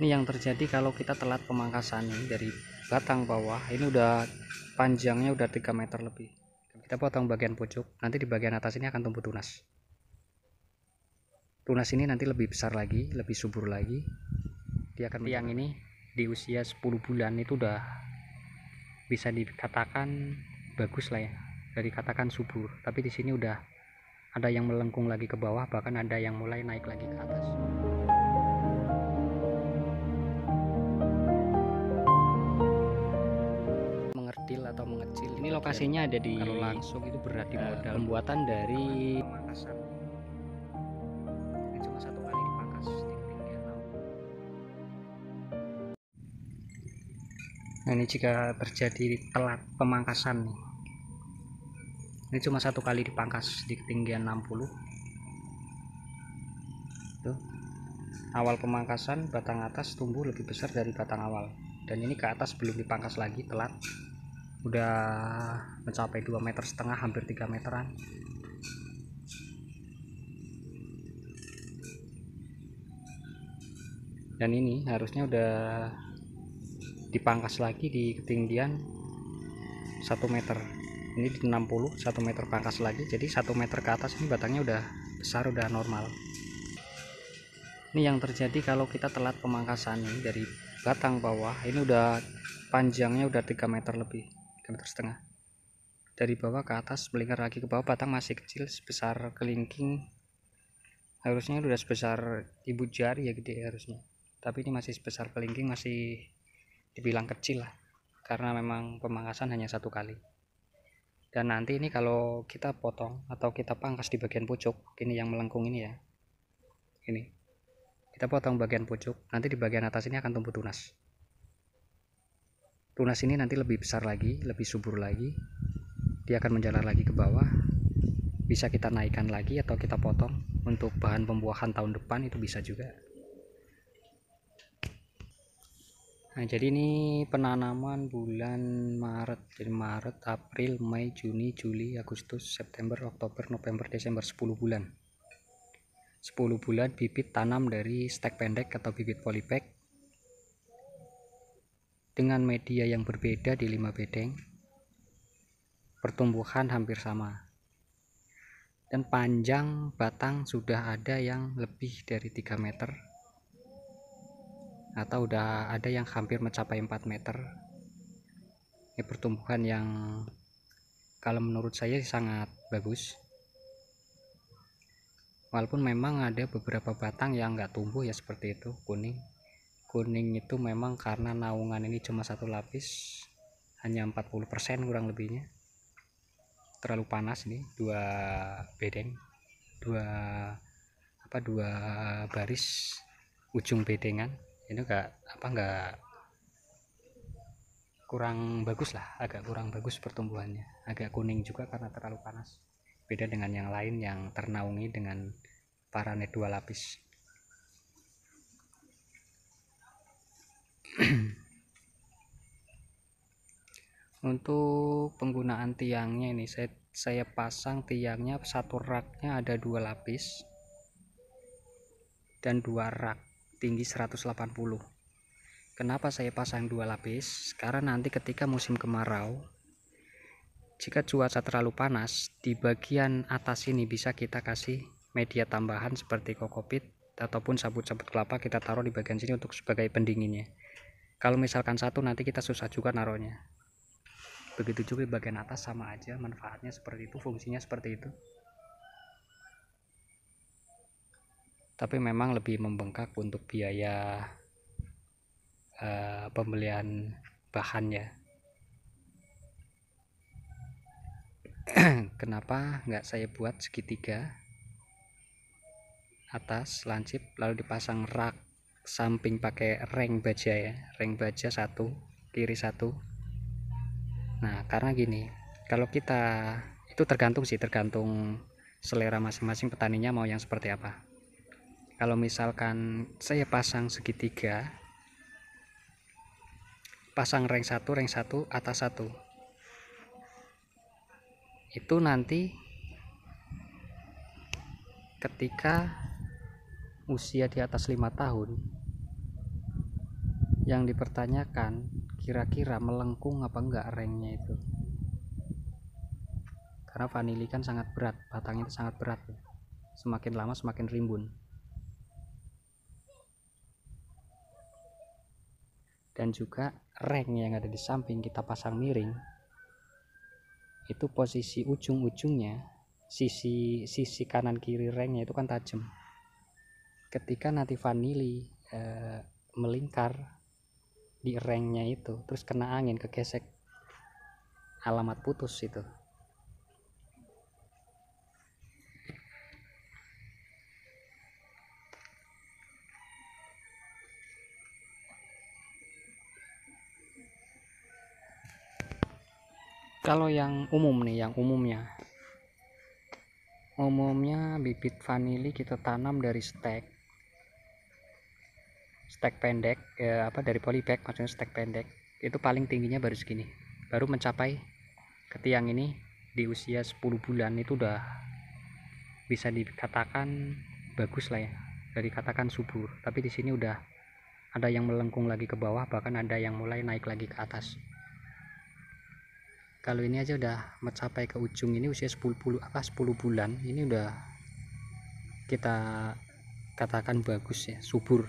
Ini yang terjadi kalau kita telat pemangkasan nih, dari batang bawah ini udah panjangnya udah 3 meter lebih. Kita potong bagian pucuk, nanti di bagian atas ini akan tumbuh tunas. Tunas ini nanti lebih besar lagi, lebih subur lagi. Dia akan tiang ini di usia 10 bulan itu udah bisa dikatakan bagus lah ya, dari katakan subur. Tapi di sini udah ada yang melengkung lagi ke bawah, bahkan ada yang mulai naik lagi ke atas. Mengerdil atau mengecil, ini lokasinya ada di, kalau langsung itu berat di modal pembuatan dari pemangkasan. Ini cuma satu kali dipangkas di ketinggian 60. Nah, ini jika terjadi telat pemangkasan nih, ini cuma satu kali dipangkas di ketinggian 60. Tuh, awal pemangkasan batang atas tumbuh lebih besar dari batang awal, dan ini ke atas belum dipangkas lagi, telat udah mencapai 2,5 meter, hampir 3 meteran. Dan ini harusnya udah dipangkas lagi di ketinggian 1 meter. Ini di 60, 1 meter pangkas lagi, jadi 1 meter ke atas ini batangnya udah besar, udah normal. Ini yang terjadi kalau kita telat pemangkasan nih, dari batang bawah ini udah panjangnya udah 3 meter lebih, 3,5 meter. Dari bawah ke atas melingkar lagi ke bawah, batang masih kecil sebesar kelingking, harusnya udah sebesar ibu jari ya, gede harusnya, tapi ini masih sebesar kelingking, masih dibilang kecil lah, karena memang pemangkasan hanya satu kali. Dan nanti ini kalau kita potong atau kita pangkas di bagian pucuk, ini yang melengkung ini ya, ini kita potong bagian pucuk, nanti di bagian atas ini akan tumbuh tunas. Tunas ini nanti lebih besar lagi, lebih subur lagi. Dia akan menjalar lagi ke bawah. Bisa kita naikkan lagi atau kita potong untuk bahan pembuahan tahun depan, itu bisa juga. Nah, jadi ini penanaman bulan Maret. Jadi Maret, April, Mei, Juni, Juli, Agustus, September, Oktober, November, Desember, 10 bulan. 10 bulan bibit tanam dari stek pendek atau bibit polybag dengan media yang berbeda di 5 bedeng. Pertumbuhan hampir sama. Dan panjang batang sudah ada yang lebih dari 3 meter. Atau udah ada yang hampir mencapai 4 meter. Ini pertumbuhan yang kalau menurut saya sangat bagus. Walaupun memang ada beberapa batang yang nggak tumbuh ya, seperti itu, kuning itu memang karena naungan ini cuma satu lapis, hanya 40% kurang lebihnya, terlalu panas. Ini dua bedeng, dua baris ujung bedengan, ini nggak kurang bagus lah, agak kurang bagus pertumbuhannya, agak kuning juga karena terlalu panas, beda dengan yang lain yang ternaungi dengan paranet 2 lapis. Untuk penggunaan tiangnya ini, saya pasang tiangnya, satu raknya ada 2 lapis dan 2 rak tinggi 180. Kenapa saya pasang 2 lapis? Karena nanti ketika musim kemarau, jika cuaca terlalu panas, di bagian atas ini bisa kita kasih media tambahan seperti kokopit ataupun sabut-sabut kelapa, kita taruh di bagian sini untuk sebagai pendinginnya. Kalau misalkan satu, nanti kita susah juga naruhnya. Begitu juga di bagian atas, sama aja manfaatnya seperti itu, fungsinya seperti itu. Tapi memang lebih membengkak untuk biaya pembelian bahannya. Kenapa nggak saya buat segitiga atas lancip lalu dipasang rak samping pakai reng baja ya, reng baja satu, kiri satu. Nah, karena gini, kalau kita, itu tergantung selera masing-masing petaninya mau yang seperti apa. Kalau misalkan saya pasang segitiga, pasang reng satu atas satu, itu nanti ketika usia di atas 5 tahun, yang dipertanyakan kira-kira melengkung apa enggak rengnya itu, karena vanili kan sangat berat, batangnya itu sangat berat, semakin lama semakin rimbun. Dan juga reng yang ada di samping kita pasang miring, itu posisi ujung-ujungnya, sisi kanan kiri rengnya itu kan tajam. Ketika nanti vanili melingkar di rengnya itu, terus kena angin kegesek, alamat putus itu. Kalau yang umum nih, yang umumnya bibit vanili kita tanam dari stek pendek, dari polybag, maksudnya stek pendek itu paling tingginya baru segini, baru mencapai ke tiang ini di usia 10 bulan itu udah bisa dikatakan bagus lah ya, dari katakan subur. Tapi di sini udah ada yang melengkung lagi ke bawah, bahkan ada yang mulai naik lagi ke atas. Kalau ini aja udah mencapai ke ujung ini usia 10 bulan, ini udah kita katakan bagus ya, subur.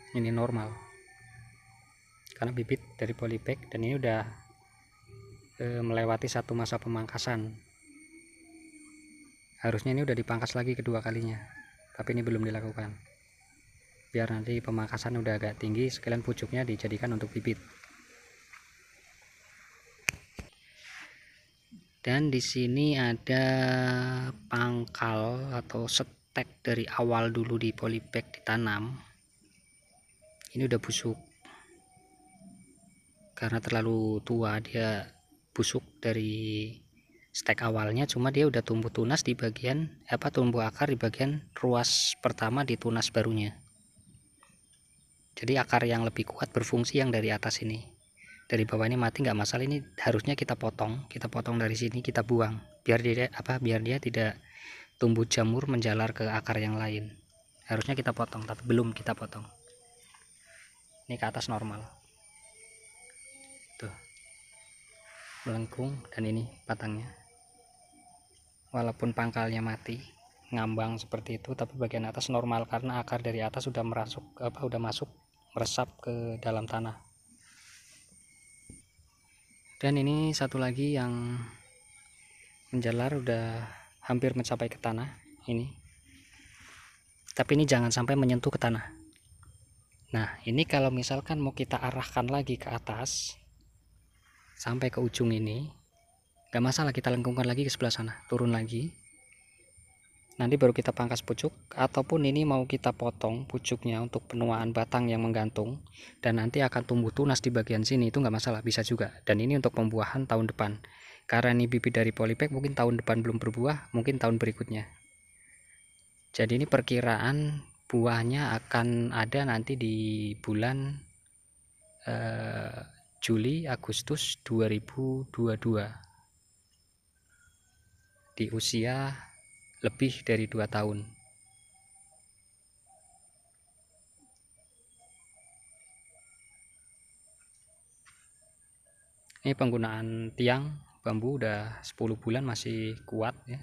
Ini normal karena bibit dari polybag, dan ini udah melewati satu masa pemangkasan. Harusnya ini udah dipangkas lagi kedua kalinya, tapi ini belum dilakukan, biar nanti pemangkasan udah agak tinggi, sekalian pucuknya dijadikan untuk bibit. Dan di sini ada pangkal atau stek dari awal dulu di polybag ditanam. Ini udah busuk karena terlalu tua, dia busuk dari stek awalnya, cuma dia udah tumbuh tunas di bagian tumbuh akar di bagian ruas pertama di tunas barunya. Jadi akar yang lebih kuat berfungsi yang dari atas ini. Dari bawah ini mati nggak masalah, ini harusnya kita potong dari sini, kita buang biar dia tidak tumbuh jamur menjalar ke akar yang lain. Harusnya kita potong, tapi belum kita potong. Ini ke atas normal tuh, melengkung, dan ini batangnya walaupun pangkalnya mati ngambang seperti itu, tapi bagian atas normal karena akar dari atas sudah masuk meresap ke dalam tanah. Dan ini satu lagi yang menjalar udah hampir mencapai ke tanah ini, tapi ini jangan sampai menyentuh ke tanah. Nah ini kalau misalkan mau kita arahkan lagi ke atas sampai ke ujung ini, gak masalah, kita lengkungkan lagi ke sebelah sana, turun lagi, nanti baru kita pangkas pucuk. Ataupun ini mau kita potong pucuknya untuk penuaan batang yang menggantung, dan nanti akan tumbuh tunas di bagian sini, itu nggak masalah, bisa juga. Dan ini untuk pembuahan tahun depan, karena ini bibit dari polybag, mungkin tahun depan belum berbuah, mungkin tahun berikutnya. Jadi ini perkiraan buahnya akan ada nanti di bulan Juli Agustus 2022, di usia lebih dari 2 tahun. Ini penggunaan tiang bambu udah 10 bulan masih kuat ya.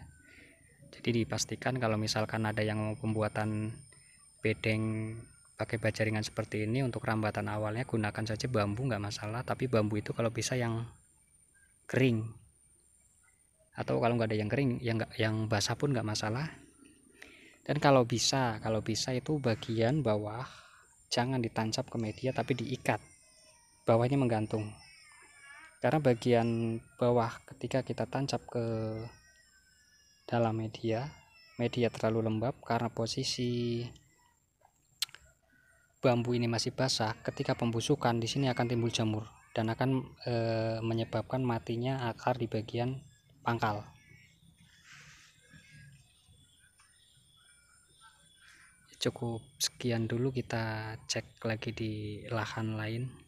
Jadi dipastikan kalau misalkan ada yang mau pembuatan bedeng pakai baja ringan seperti ini, untuk rambatan awalnya gunakan saja bambu, nggak masalah. Tapi bambu itu kalau bisa yang kering, atau kalau nggak ada yang kering, yang basah pun nggak masalah. Dan kalau bisa itu bagian bawah jangan ditancap ke media, tapi diikat, bawahnya menggantung. Karena bagian bawah ketika kita tancap ke dalam media terlalu lembab, karena posisi bambu ini masih basah, ketika pembusukan di sini akan timbul jamur dan akan menyebabkan matinya akar di bagian pangkal. Cukup sekian dulu, kita cek lagi di lahan lain.